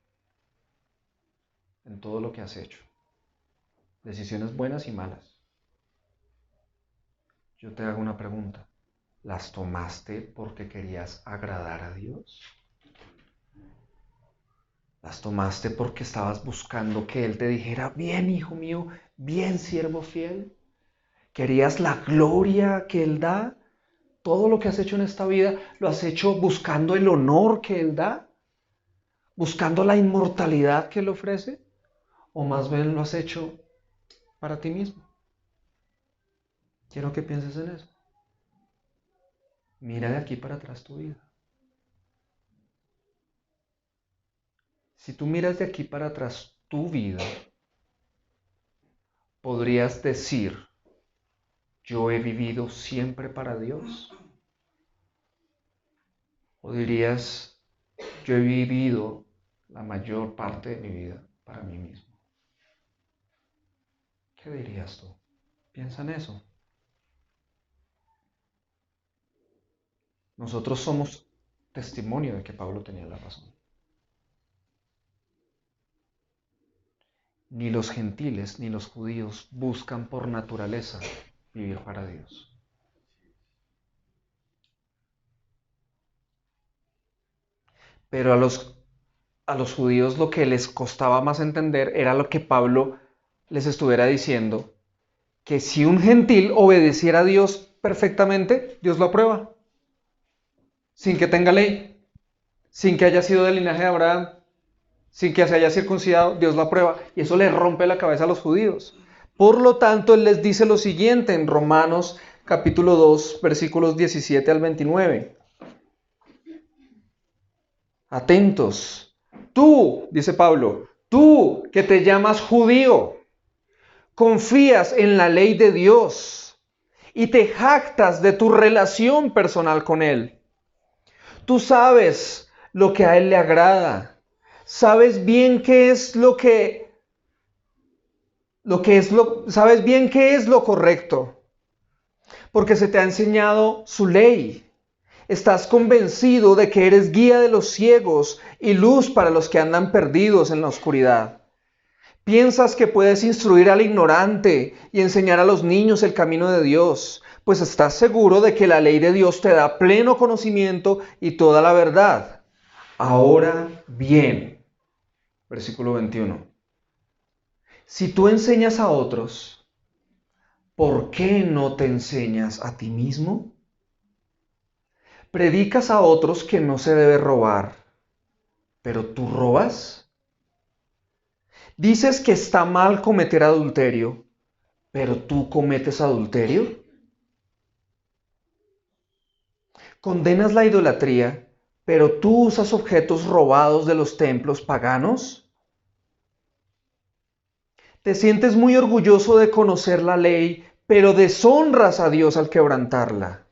en todo lo que has hecho. Decisiones buenas y malas. Yo te hago una pregunta. ¿Las tomaste porque querías agradar a Dios? ¿Las tomaste porque estabas buscando que Él te dijera, bien, hijo mío, bien, siervo fiel? ¿Querías la gloria que Él da? ¿Todo lo que has hecho en esta vida lo has hecho buscando el honor que Él da? ¿Buscando la inmortalidad que Él ofrece? ¿O más bien lo has hecho para ti mismo? Quiero que pienses en eso. Mira de aquí para atrás tu vida. Si tú miras de aquí para atrás tu vida, podrías decir, yo he vivido siempre para Dios. O dirías, yo he vivido la mayor parte de mi vida para mí mismo. ¿Qué dirías tú? Piensa en eso. Nosotros somos testimonio de que Pablo tenía la razón. Ni los gentiles ni los judíos buscan por naturaleza vivir para Dios. Pero a los judíos lo que les costaba más entender era lo que Pablo les estuviera diciendo, que si un gentil obedeciera a Dios perfectamente, Dios lo aprueba, sin que tenga ley, sin que haya sido del linaje de Abraham, sin que se haya circuncidado, Dios lo aprueba. Y eso le rompe la cabeza a los judíos. Por lo tanto, Él les dice lo siguiente en Romanos capítulo 2, versículos 17 al 29. Atentos. Tú, dice Pablo, tú que te llamas judío, confías en la ley de Dios y te jactas de tu relación personal con Él. Tú sabes lo que a Él le agrada. Sabes bien qué es sabes bien qué es lo correcto, porque se te ha enseñado su ley. Estás convencido de que eres guía de los ciegos y luz para los que andan perdidos en la oscuridad. Piensas que puedes instruir al ignorante y enseñar a los niños el camino de Dios, pues estás seguro de que la ley de Dios te da pleno conocimiento y toda la verdad. Ahora bien, versículo 21. Si tú enseñas a otros, ¿por qué no te enseñas a ti mismo? Predicas a otros que no se debe robar, pero tú robas. Dices que está mal cometer adulterio, pero tú cometes adulterio. Condenas la idolatría, pero tú usas objetos robados de los templos paganos. Te sientes muy orgulloso de conocer la ley, pero deshonras a Dios al quebrantarla.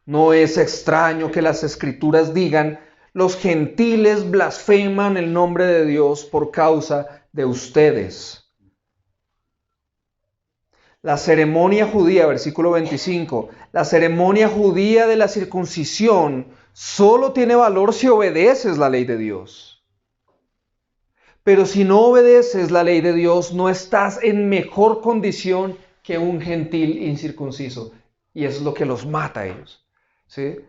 No es extraño que las Escrituras digan, los gentiles blasfeman el nombre de Dios por causa de ustedes. La ceremonia judía, versículo 25, la ceremonia judía de la circuncisión solo tiene valor si obedeces la ley de Dios. Pero si no obedeces la ley de Dios, no estás en mejor condición que un gentil incircunciso. Y eso es lo que los mata a ellos. ¿Sí?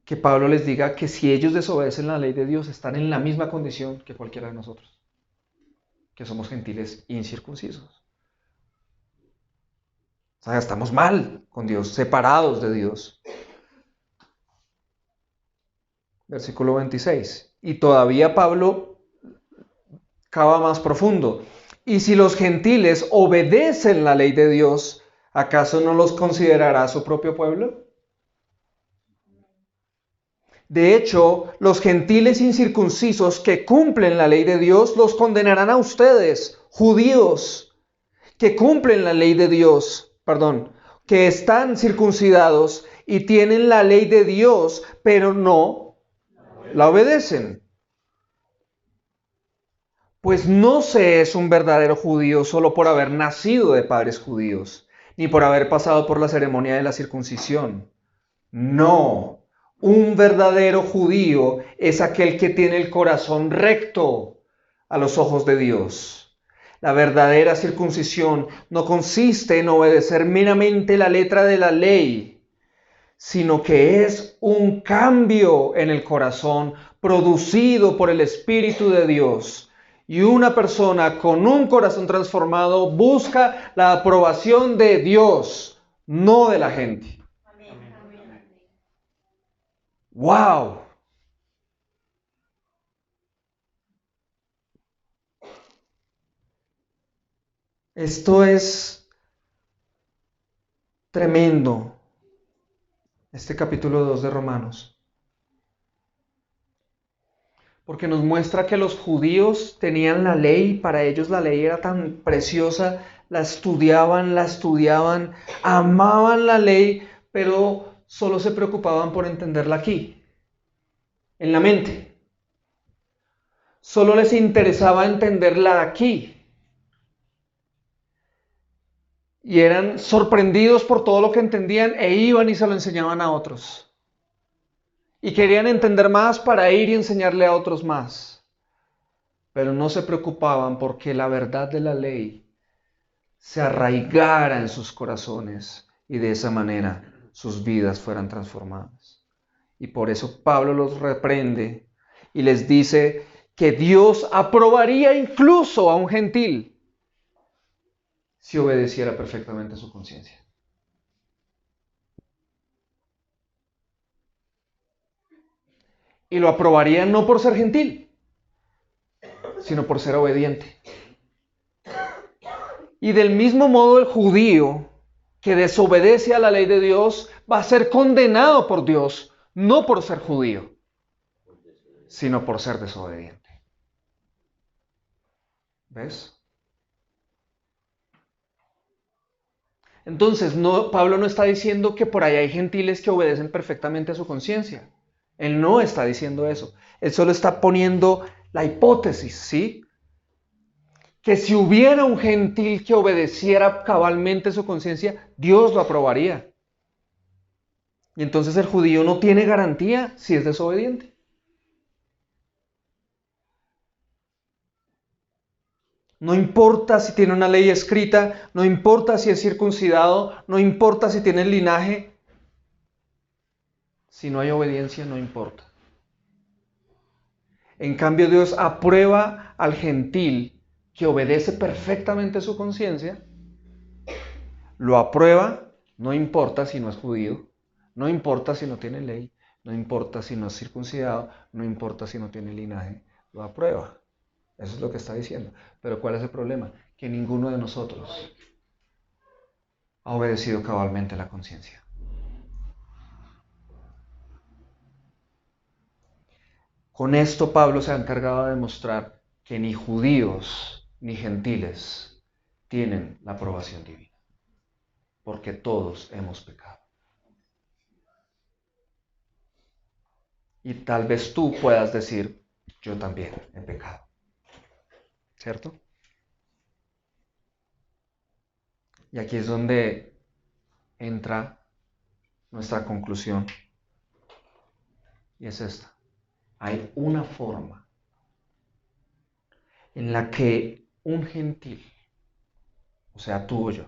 Que Pablo les diga que si ellos desobedecen la ley de Dios, están en la misma condición que cualquiera de nosotros, que somos gentiles incircuncisos. O sea, estamos mal con Dios, separados de Dios. Versículo 26. Y todavía Pablo cava más profundo. Y si los gentiles obedecen la ley de Dios, ¿acaso no los considerará su propio pueblo? De hecho, los gentiles incircuncisos que cumplen la ley de Dios los condenarán a ustedes, judíos, que cumplen la ley de Dios, que están circuncidados y tienen la ley de Dios, pero no la obedecen. Pues no se es un verdadero judío solo por haber nacido de padres judíos, ni por haber pasado por la ceremonia de la circuncisión. No, un verdadero judío es aquel que tiene el corazón recto, a los ojos de Dios. La verdadera circuncisión no consiste en obedecer meramente la letra de la ley, sino que es un cambio en el corazón producido por el Espíritu de Dios. Y una persona con un corazón transformado busca la aprobación de Dios, no de la gente. ¡Wow! Esto es tremendo, este capítulo 2 de Romanos, porque nos muestra que los judíos tenían la ley, para ellos la ley era tan preciosa, la estudiaban, amaban la ley, pero solo se preocupaban por entenderla aquí, en la mente. Solo les interesaba entenderla aquí. Y eran sorprendidos por todo lo que entendían e iban y se lo enseñaban a otros. Y querían entender más para ir y enseñarle a otros más. Pero no se preocupaban porque la verdad de la ley se arraigara en sus corazones y de esa manera sus vidas fueran transformadas. Y por eso Pablo los reprende y les dice que Dios aprobaría incluso a un gentil si obedeciera perfectamente a su conciencia. Y lo aprobaría no por ser gentil, sino por ser obediente. Y del mismo modo el judío que desobedece a la ley de Dios va a ser condenado por Dios, no por ser judío, sino por ser desobediente. ¿Ves? Entonces, Pablo no está diciendo que por ahí hay gentiles que obedecen perfectamente a su conciencia. Él no está diciendo eso. Él solo está poniendo la hipótesis, ¿sí? Que si hubiera un gentil que obedeciera cabalmente su conciencia, Dios lo aprobaría. Y entonces el judío no tiene garantía si es desobediente. No importa si tiene una ley escrita, no importa si es circuncidado, no importa si tiene el linaje. Si no hay obediencia, no importa. En cambio, Dios aprueba al gentil que obedece perfectamente su conciencia. Lo aprueba, no importa si no es judío, no importa si no tiene ley, no importa si no es circuncidado, no importa si no tiene linaje, lo aprueba. Eso es lo que está diciendo. Pero ¿cuál es el problema? Que ninguno de nosotros ha obedecido cabalmente la conciencia. Con esto Pablo se ha encargado de demostrar que ni judíos ni gentiles tienen la aprobación divina, porque todos hemos pecado. Y tal vez tú puedas decir, yo también he pecado. ¿Cierto? Y aquí es donde entra nuestra conclusión. Y es esta. Hay una forma en la que un gentil, o sea, tú o yo,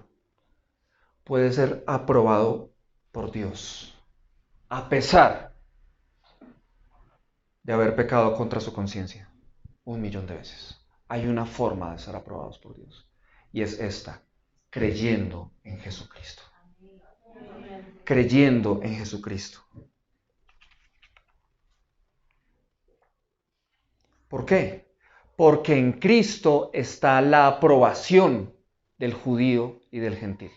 puede ser aprobado por Dios, a pesar de haber pecado contra su conciencia 1.000.000 de veces. Hay una forma de ser aprobados por Dios, y es esta, creyendo en Jesucristo. Creyendo en Jesucristo. ¿Por qué? Porque en Cristo está la aprobación del judío y del gentil.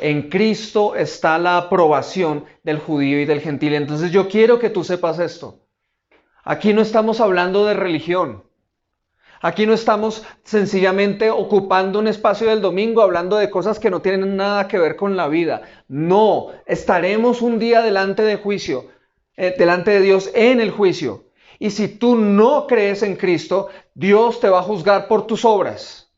En Cristo está la aprobación del judío y del gentil. Entonces yo quiero que tú sepas esto. Aquí no estamos hablando de religión. Aquí no estamos sencillamente ocupando un espacio del domingo hablando de cosas que no tienen nada que ver con la vida. No, estaremos un día delante de juicio, delante de Dios en el juicio. Y si tú no crees en Cristo, Dios te va a juzgar por tus obras.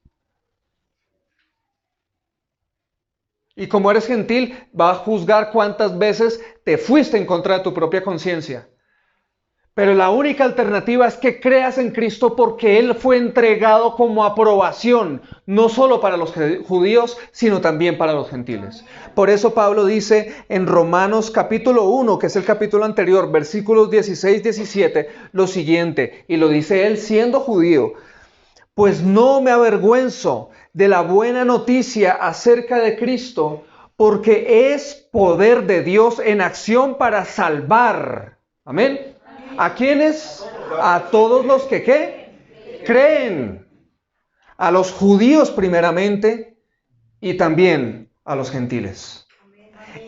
Y como eres gentil, va a juzgar cuántas veces te fuiste en contra de tu propia conciencia. Pero la única alternativa es que creas en Cristo porque Él fue entregado como aprobación, no solo para los judíos, sino también para los gentiles. Por eso Pablo dice en Romanos capítulo 1, que es el capítulo anterior, versículos 16-17, lo siguiente, y lo dice él siendo judío: pues no me avergüenzo de la buena noticia acerca de Cristo, porque es poder de Dios en acción para salvar. Amén. ¿A quiénes? A todos los que ¿qué? Creen. A los judíos primeramente y también a los gentiles.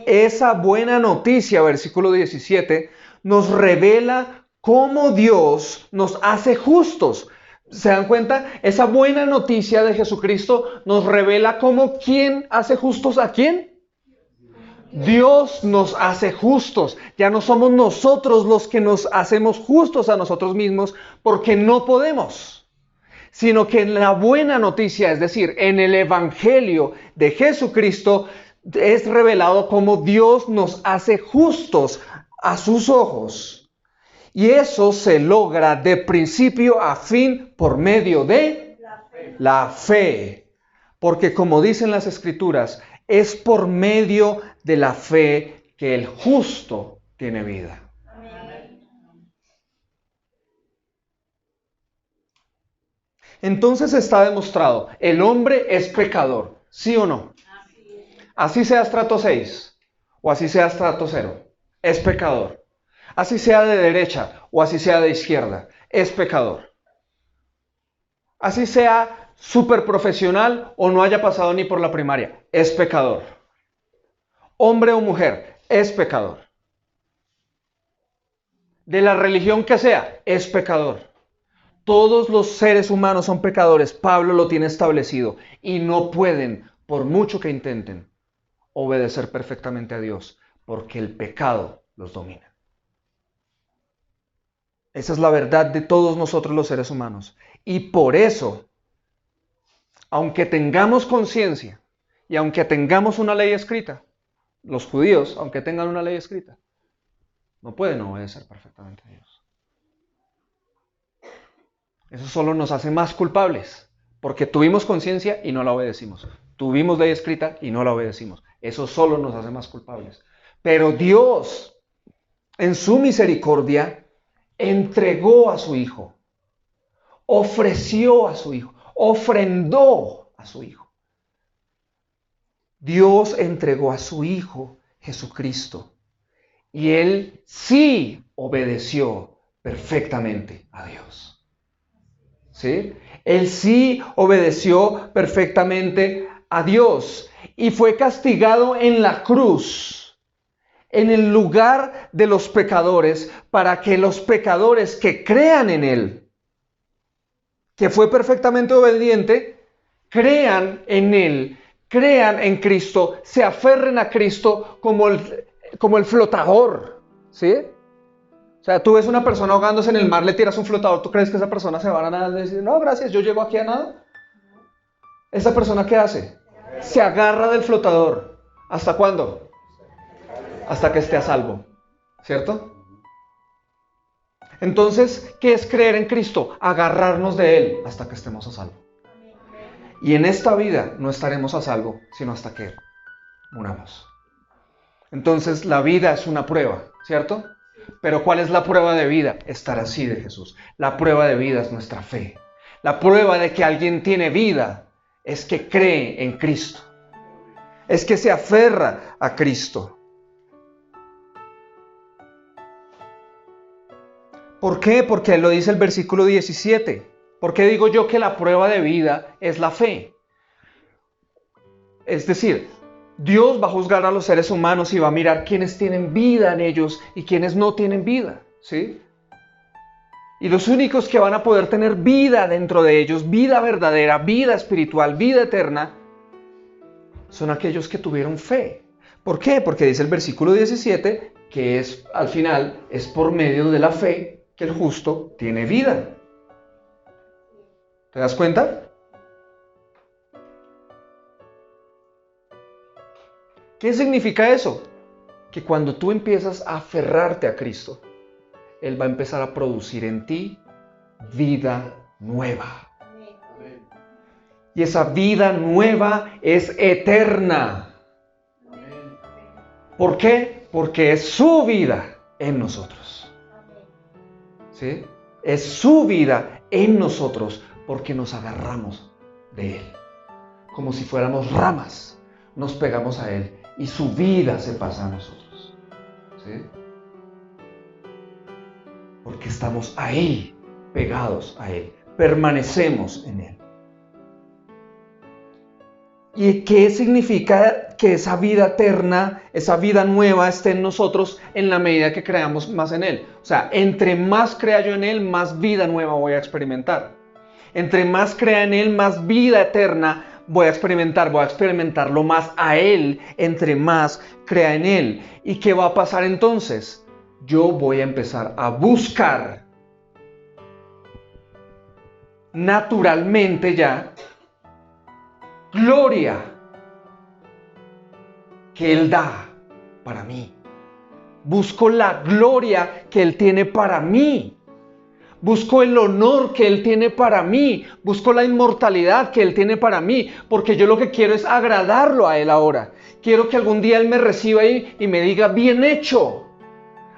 Esa buena noticia, versículo 17, nos revela cómo Dios nos hace justos. ¿Se dan cuenta? Esa buena noticia de Jesucristo nos revela cómo ¿quién hace justos a quién? Dios nos hace justos. Ya no somos nosotros los que nos hacemos justos a nosotros mismos porque no podemos, sino que en la buena noticia, es decir, en el Evangelio de Jesucristo, es revelado cómo Dios nos hace justos a sus ojos. Y eso se logra de principio a fin por medio de la fe. Porque como dicen las Escrituras, es por medio de la fe que el justo tiene vida. Entonces está demostrado, el hombre es pecador, ¿sí o no? Así sea estrato 6 o así sea estrato 0, es pecador. Así sea de derecha o así sea de izquierda, es pecador. Así sea súper profesional o no haya pasado ni por la primaria, es pecador. Hombre o mujer, es pecador. De la religión que sea, es pecador. Todos los seres humanos son pecadores, Pablo lo tiene establecido, y no pueden, por mucho que intenten, obedecer perfectamente a Dios, porque el pecado los domina. Esa es la verdad de todos nosotros los seres humanos. Y por eso, aunque tengamos conciencia y aunque tengamos una ley escrita, los judíos, aunque tengan una ley escrita, no pueden obedecer perfectamente a Dios. Eso solo nos hace más culpables, porque tuvimos conciencia y no la obedecimos. Tuvimos ley escrita y no la obedecimos. Eso solo nos hace más culpables. Pero Dios, en su misericordia, entregó a su Hijo, ofreció a su Hijo, ofrendó a su Hijo. Dios entregó a su Hijo Jesucristo y Él sí obedeció perfectamente a Dios. ¿Sí? Él sí obedeció perfectamente a Dios y fue castigado en la cruz, en el lugar de los pecadores, para que los pecadores que crean en Él, que fue perfectamente obediente, crean en Él, crean en Cristo, se aferren a Cristo como el flotador, ¿sí? O sea, tú ves una persona ahogándose en el mar, le tiras un flotador, ¿tú crees que esa persona se va a nadar y decir, no, gracias, yo llego aquí a nada? ¿Esa persona qué hace? Se agarra del flotador. ¿Hasta cuándo? Hasta que esté a salvo, ¿cierto? Entonces, ¿qué es creer en Cristo? Agarrarnos de Él hasta que estemos a salvo. Y en esta vida no estaremos a salvo, sino hasta que muramos. Entonces, la vida es una prueba, ¿cierto? Pero ¿cuál es la prueba de vida? Estar así de Jesús. La prueba de vida es nuestra fe. La prueba de que alguien tiene vida es que cree en Cristo. Es que se aferra a Cristo. ¿Por qué? Porque lo dice el versículo 17. ¿Por qué digo yo que la prueba de vida es la fe? Es decir, Dios va a juzgar a los seres humanos y va a mirar quiénes tienen vida en ellos y quiénes no tienen vida, ¿sí? Y los únicos que van a poder tener vida dentro de ellos, vida verdadera, vida espiritual, vida eterna, son aquellos que tuvieron fe. ¿Por qué? Porque dice el versículo 17 que al final es por medio de la fe que el justo tiene vida. ¿Te das cuenta? ¿Qué significa eso? Que cuando tú empiezas a aferrarte a Cristo, Él va a empezar a producir en ti vida nueva. Y esa vida nueva es eterna. ¿Por qué? Porque es su vida en nosotros. ¿Sí? Es su vida en nosotros porque nos agarramos de Él. Como si fuéramos ramas, nos pegamos a Él y su vida se pasa a nosotros. ¿Sí? Porque estamos ahí, pegados a Él, permanecemos en Él. ¿Y qué significa que esa vida eterna, esa vida nueva esté en nosotros en la medida que creamos más en Él? O sea, entre más crea yo en Él, más vida nueva voy a experimentar. Entre más crea en Él, más vida eterna voy a experimentarlo más a Él, entre más crea en Él. ¿Y qué va a pasar entonces? Yo voy a empezar a buscar naturalmente ya gloria que Él da para mí. Busco la gloria que Él tiene para mí. Busco el honor que Él tiene para mí. Busco la inmortalidad que Él tiene para mí. Porque yo lo que quiero es agradarlo a Él ahora. Quiero que algún día Él me reciba y me diga, bien hecho.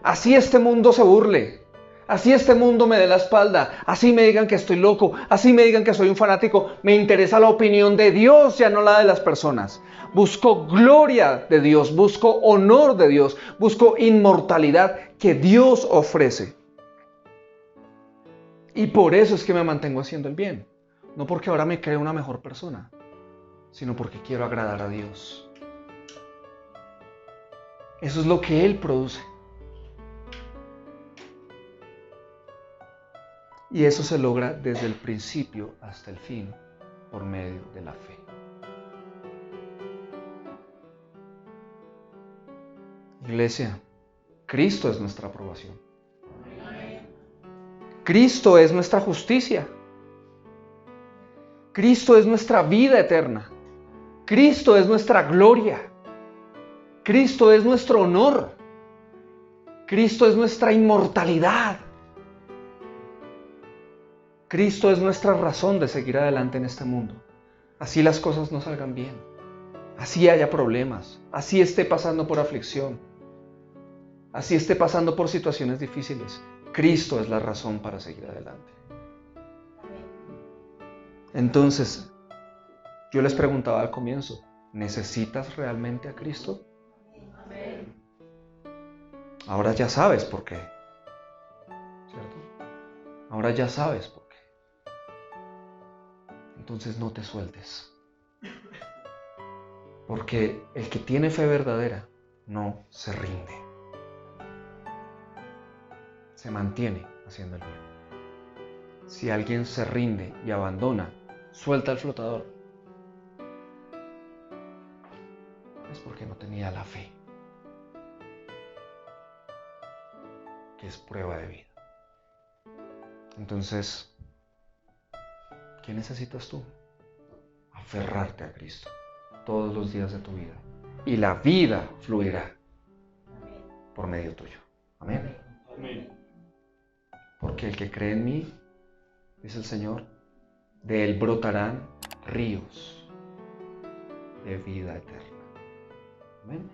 Así este mundo se burle. Así este mundo me dé la espalda. Así me digan que estoy loco. Así me digan que soy un fanático. Me interesa la opinión de Dios, ya no la de las personas. Busco gloria de Dios. Busco honor de Dios. Busco inmortalidad que Dios ofrece. Y por eso es que me mantengo haciendo el bien. No porque ahora me creo una mejor persona, sino porque quiero agradar a Dios. Eso es lo que Él produce. Y eso se logra desde el principio hasta el fin, por medio de la fe. Iglesia, Cristo es nuestra aprobación. Cristo es nuestra justicia. Cristo es nuestra vida eterna. Cristo es nuestra gloria. Cristo es nuestro honor. Cristo es nuestra inmortalidad. Cristo es nuestra razón de seguir adelante en este mundo. Así las cosas no salgan bien. Así haya problemas. Así esté pasando por aflicción. Así esté pasando por situaciones difíciles. Cristo es la razón para seguir adelante. Entonces, yo les preguntaba al comienzo, ¿necesitas realmente a Cristo? Ahora ya sabes por qué. ¿Cierto? Ahora ya sabes por qué. Entonces no te sueltes. Porque el que tiene fe verdadera no se rinde. Se mantiene haciendo el bien. Si alguien se rinde y abandona, suelta el flotador, es porque no tenía la fe, que es prueba de vida. Entonces, ¿qué necesitas tú? Aferrarte a Cristo todos los días de tu vida. Y la vida fluirá por medio tuyo. Amén. Amén. Porque el que cree en mí, dice el Señor, de él brotarán ríos de vida eterna. Amén.